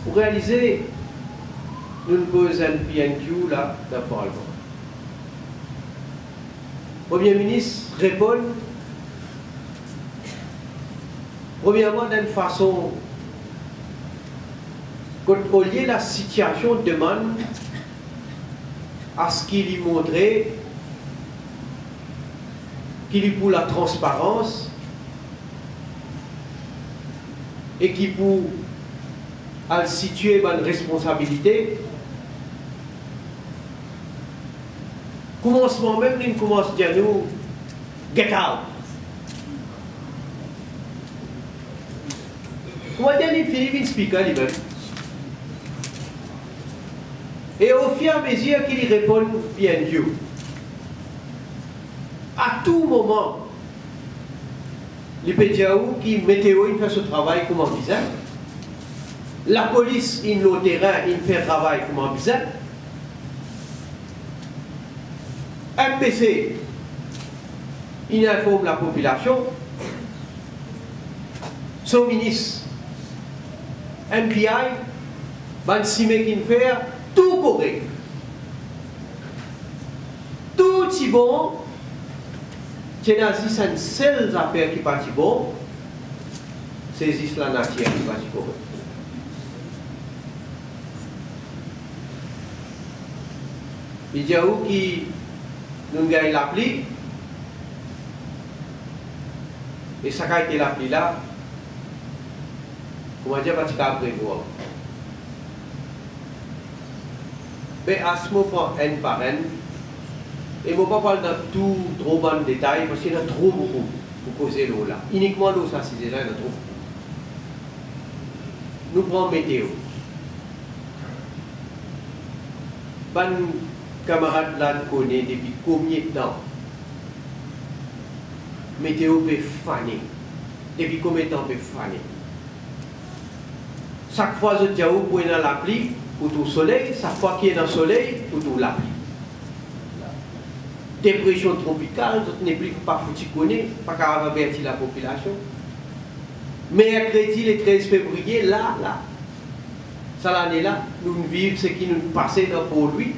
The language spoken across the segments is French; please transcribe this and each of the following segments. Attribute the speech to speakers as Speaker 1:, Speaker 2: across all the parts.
Speaker 1: Pour réaliser, nous nous posons un PNQ là, dans le Parlement. Le Premier ministre répond, premièrement, d'une façon, quand au lieu la situation demande à ce qu'il y montrait qu'il y pour la transparence et qui pour à situer une responsabilité. Commencement même, il commence à dire nous, get out. Comment dire, il finit une speaker lui-même. Et au fur et à mesure qu'il répond bien Dieu, à tout moment, les pédiatres qui météo, il fait ce travail comme un bizarre. La police, il le terrain, il fait travail comme un bizarre. MPC, il informe la population. Son ministre, MPI, van Sime qui fait tout correct. Tout est bon. C'est une seule affaire qui n'est pas bon. C'est la nature qui n'est pas correct. Il y a où qui nous gagne l'appli. Et ça a été l'appli là. Comment dire, parce qu'il a prévoir. Mais à ce moment, un par un, et je ne vais pas parler de tout trop bon détail, parce qu'il y en a trop beaucoup pour causer l'eau là. Uniquement l'eau, ça c'est déjà, il y en a trop beaucoup. Nous prenons météo. Ban camarade là connaît depuis combien de temps météo peut faner. Depuis combien de temps peut faner. Chaque fois que je vous pouvez dans l'appli, pour tout soleil, chaque fois qu'il y a dans le soleil, pour tout l'appli. Dépression tropicale, je n'ai plus pas foutu connaître, pas qu'à avertir la population. Mercredi, le 13 février, là, ça l'année là, nous vivons ce qui nous passait dans pour lui.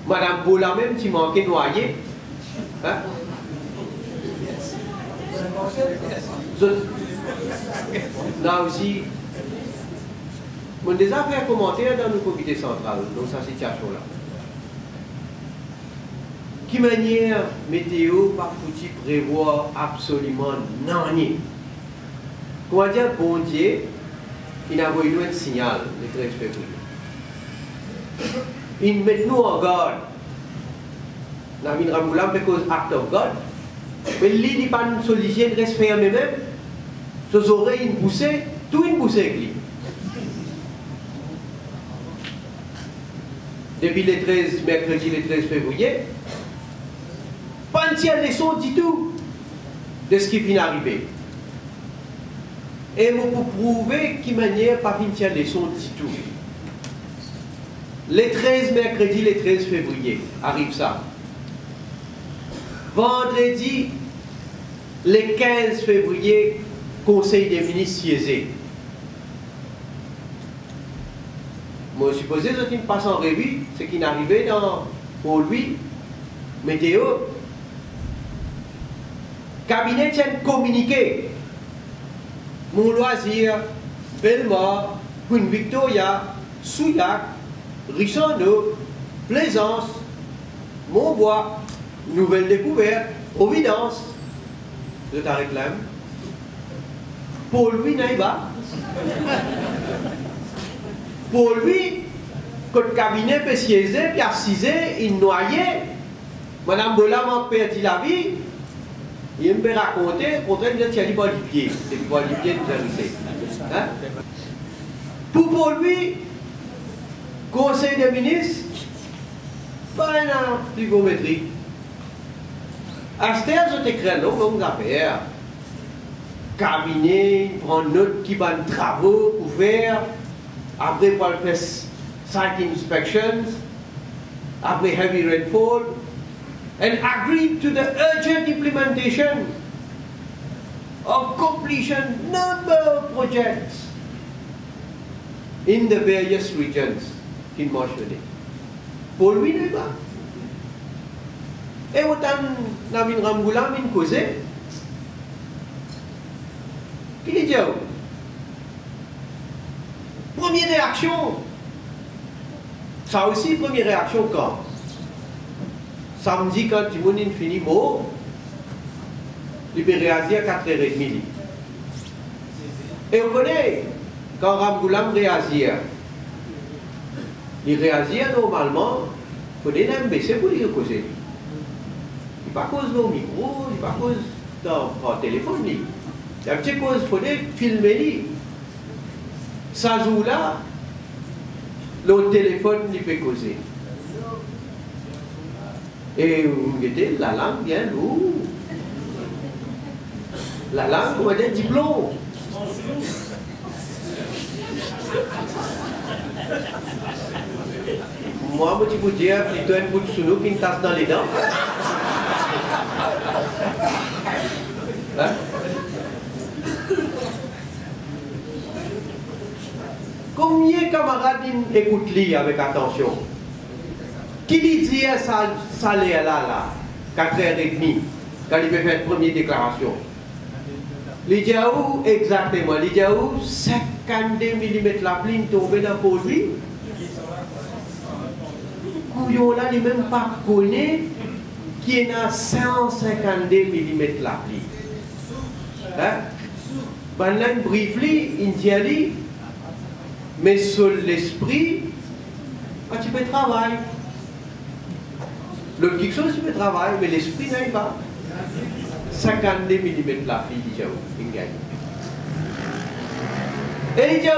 Speaker 1: Madame Bola même, tu manquais noyer. Hein? Là aussi, on a déjà fait un commentaire dans le comité central, dans sa situation-là. Qui manière météo pas foutu prévoir absolument rien. Comment dire, bon Dieu, il a envoyé nous un signal le 13 février. Il met nous en garde. Namin Ramoulam, because act of God. Mais lui, il n'est pas une solution de rester fermé même. Ses oreilles, une poussée, tout une poussée avec lui. Depuis le 13, mercredi le 13 février, pas une tienne leçon du tout de ce qui vient d'arriver. Et pour prouver qu'il manière pas une tienne leçon du tout. Le 13 mercredi, le 13 février, arrive ça. Vendredi, le 15 février, Conseil des ministres siégé. Moi, je suppose que ce qui me passe en revue, ce qui est arrivé pour lui, météo. Cabinet tient communiqué. Mon loisir, Belmort, Queen Victoria, Souillac, Rissano, Plaisance, Montbois, Nouvelle Découverte, Providence. Je t'arrête là. Pour lui, Naïba. Pour lui, quand le cabinet peut siéger, puis assiser, il noyait. Madame Bola m'a perdu la vie. Il me raconter, pour dire qu'il y a pas du pied. C'est pas du pied de vérité. Hein? Pour lui, Conseil des ministres, pas un psychométrique. À ce terme, je t'écris là, comme affaire. Cabinet, prendre note qui va de travaux pour faire. Après, pour faire site inspections. Après, heavy rainfall. And agreed to the urgent implementation of completion number of projects in the various regions qu'il mentionnait. Pour lui, il pas. Et autant Navin Ramgoulam, il causait. Qu'il dit, première réaction, ça aussi, première réaction quand samedi, quand Timoun finit mot, il peut réagir à 4h30. Et on connaît, quand Ramgoulam réagit, il réagit normalement, il faut un baisser pour lui causer. Il ne pas cause au micro, il ne pas cause dans le téléphone. Il y a une petite cause, il faut filmer. Ça joue là, le téléphone, il peut causer. Et vous mettez la langue bien lourde. La langue, on va dire diplôme. Moi, je vous dire, plutôt un bout de sous qu'une tasse dans les dents. Hein? Combien de camarades écoutent lui avec attention? Qui lui dit ça là, 4h30, quand il veut faire une première déclaration? Il dit où exactement? Il dit où 52 mm la pluie tombée dans le produit? Couillon là, il même pas connaît qui est à 152 mm la pluie. Hein? Pendant briefly, il dit, mais sur l'esprit, tu peux travailler. Le petit chose, tu peux travailler, mais l'esprit n'aille pas. 52 mm la pluie, il dit, il gagne. Et il dit,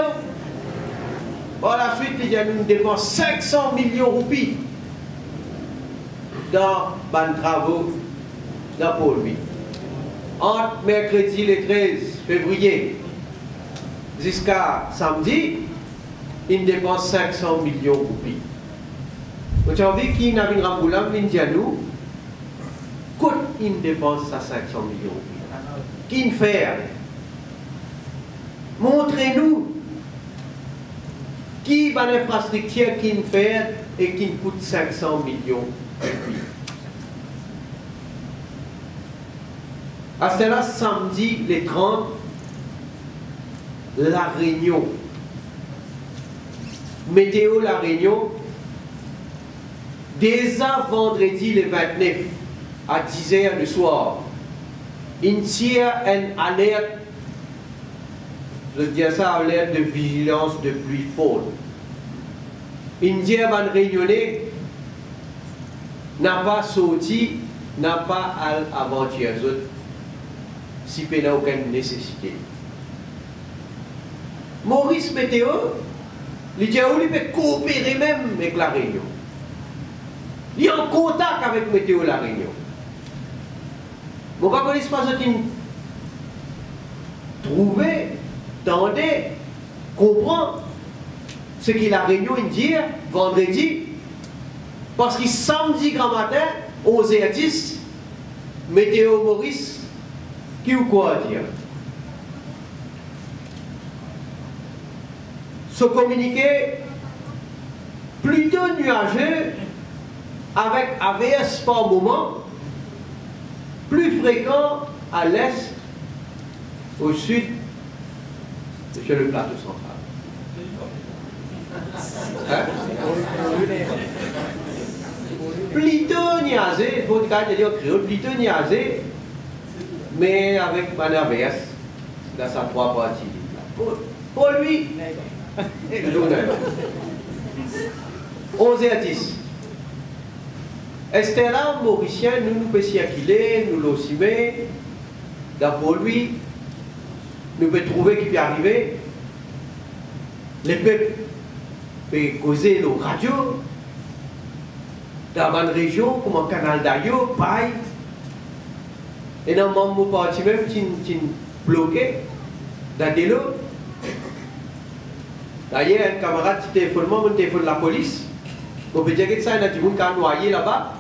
Speaker 1: par la suite, il y a une dépense 500 millions de roupies dans les travaux pour lui. Entre mercredi le 13 février jusqu'à samedi, il dépense 500 millions de roupies. Vous avez vu qu'il n'a pas de Ramgoulam, il dit à nous, coûte une dépense à 500 millions de roupies. Qui fait? Montrez-nous qui va l'infrastructure qui fait et qui coûte 500 millions de roupies. À cela, samedi, les 30, La Réunion. Météo La Réunion. Déjà vendredi le 29 à 10h du soir, il tire une alerte, je dis ça, alerte de vigilance de pluie forte. Il dit à un réunionnais n'a pas sorti, n'a pas à aventure si il n'y a aucune nécessité. Maurice Météo, il dit qu'il peut coopérer même avec la Réunion. Il est en contact avec Météo La Réunion. Mon ne connaît pas ce qu'il trouver, tendez, comprend ce qu'il a Réunion dit vendredi. Parce que samedi grand matin, 11h10, Météo Maurice, qui ou quoi dire? Ce communiqué plutôt nuageux avec AVS par moment, plus fréquent à l'est, au sud, sur le plateau central. Hein? Plutôt niasé, il faut dire créole, plutôt niasé, mais avec un AVS dans sa trois parties. Pour lui, 11h10. Estella, Mauricien, nous pouvons circuler, nous l'osimer, pour lui, nous pouvons trouver qui peut arriver. Les peuples peuvent causer nos radios, dans la région, comme un canal d'Ayo, paille. Et dans mon parti même, qui est bloqué, dans des lots. D'ailleurs, un camarade qui téléphone, mon téléphone de la police, on peut dire que ça, il y a du monde qui a noyé là-bas.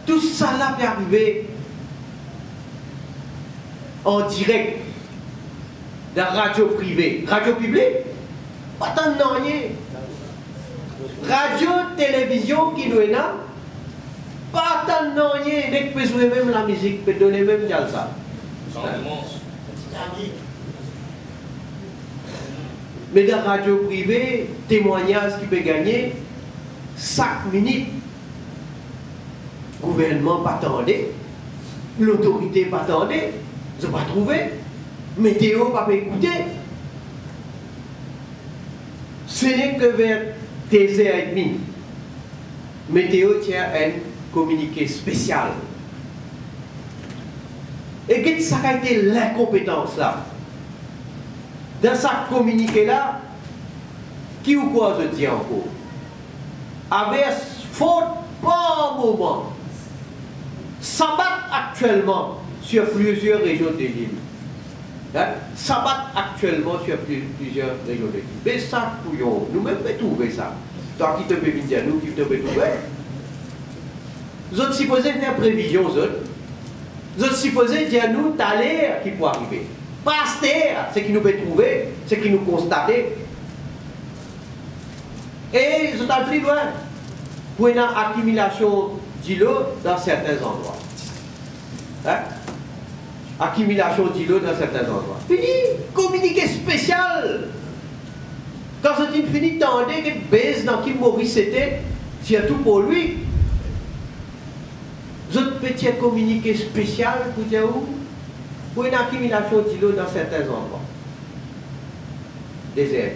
Speaker 1: Tout ça là peut arriver en direct de radio privée. Radio publique, pas tant de rien. Radio, télévision qui nous est là, pas tant de rien. Dès que peut jouer même la musique, peut donner même ça. Mais dans la radio privée, témoignage qui peut gagner, 5 minutes. Le gouvernement pas attendait, l'autorité pas attendait, ils n'ont pas trouvé, météo pas écouté. Ce n'est que vers 13h30, météo tient un communiqué spécial. Et qu'est-ce que ça a été l'incompétence là? Dans ce communiqué-là, qui ou quoi je dis encore? Avec faute pas un moment, s'abattre actuellement sur plusieurs régions de l'île. Hein? S'abattre actuellement sur plusieurs régions de l'île. Mais ça, nous-mêmes, nous trouver ça. Toi qui te peux dire, nous qui te peux trouver. Vous êtes supposés faire prévision, vous êtes supposés dire nous, t'as l'air qui peut arriver. Pas ce qui nous peut trouver, ce qui nous constater. Et vous êtes plus loin pour une accumulation d'îlots dans certains endroits. Hein? Accumulation d'îlots dans certains endroits. Fini, communiqué spécial. Quand c'est fini, tendez que baisse dans qui Maurice était, surtout pour lui. Vous avez petit communiqué spécial pour dire où? Pour une accumulation d'îlots dans certains endroits. Désert.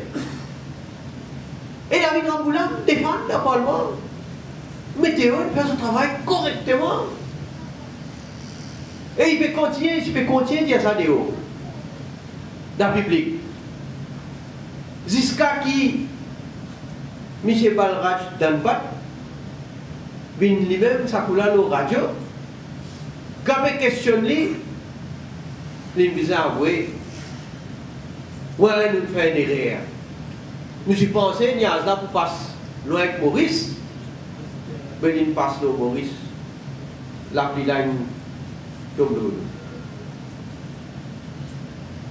Speaker 1: Et David Ramboula défend le Parlement. Météo, il fait son travail correctement. Et il peut continuer à dire ça de haut. Dans le public. Jusqu'à qui M. Balraj Danpat vient lui-même, ça coule à la radio. Quand il questionne lui, il me dit avouer, voilà, nous faisons une erreur. Nous y pensons, il y a là pour passer loin avec Maurice. Mais il passe le Maurice. La plus là, comme nous.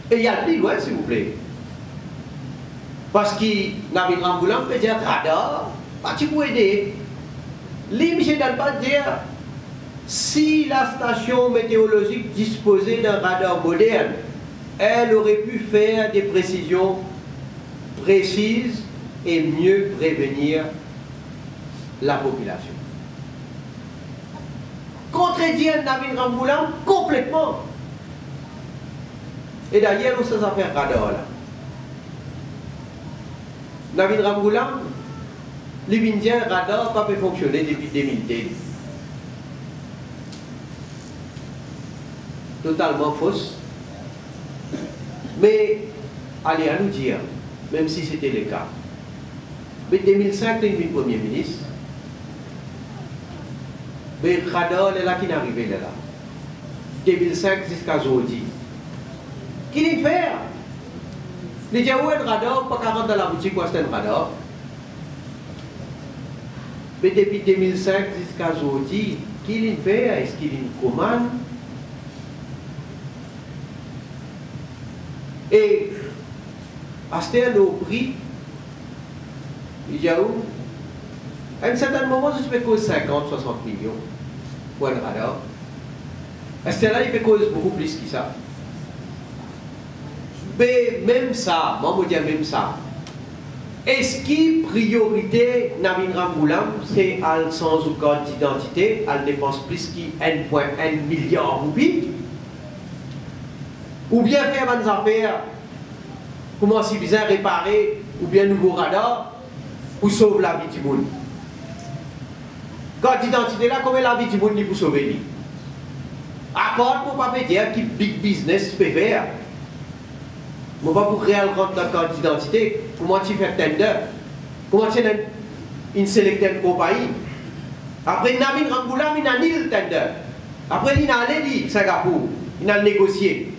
Speaker 1: Et il y a plus loin, s'il vous plaît. Parce qu'il Nabil Ramboula peut dire radar, pas tu peux aider. Lui, M. Dalpat dire si la station météorologique disposait d'un radar moderne, elle aurait pu faire des précisions précises et mieux prévenir la population. Contredire Nabil Ramboula complètement. Et d'ailleurs, nous sommes affaires radar là. Nabil Ramboula, l'Indien radar n'a pas pu fonctionner depuis 2010. Totalement fausse. Mais, allez, à nous dire, même si c'était le cas, mais 2005, il est Premier ministre. Mais le radar, est là qui n'est arrivé là. 2005 jusqu'à aujourd'hui. Qui l'y fait? Il dit, où est le radar? Pas 40 dans la boutique, où est le radar? Mais depuis 2005 jusqu'à aujourd'hui, qui l'y fait? Est-ce qu'il y commande? Et, à ce nos prix, il dit, où? À un certain moment, je peux causer 50, 60 millions pour un radar. À ce là, il peut causer beaucoup plus que ça. Mais même ça, moi je dis même ça. Est-ce que priorité Nabil Ramboula, c'est à sans carte d'identité, elle dépense plus que 1,1 milliard de roupies? Ou bien faire des affaires, comment si bien réparer, ou bien nouveau radar, pour sauver la vie du monde? Carte d'identité là, comment la vie du monde pour sauver lui? À part pour ne pas dire qui big business peut faire. Je ne vais pas pour créer une carte d'identité. Comment tu fais tender? Comment tu fais une sélective compagnie? Après, Nabil Ramboula, il a ni le tender. Après, il a allé à Singapour. Il a négocié.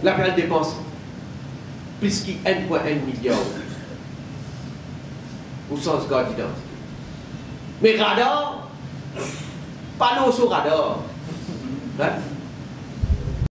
Speaker 1: La période dépense plus que 1,1 milliard pour sans carte d'identité. Mais radar, pas l'eau sur radar. Hein?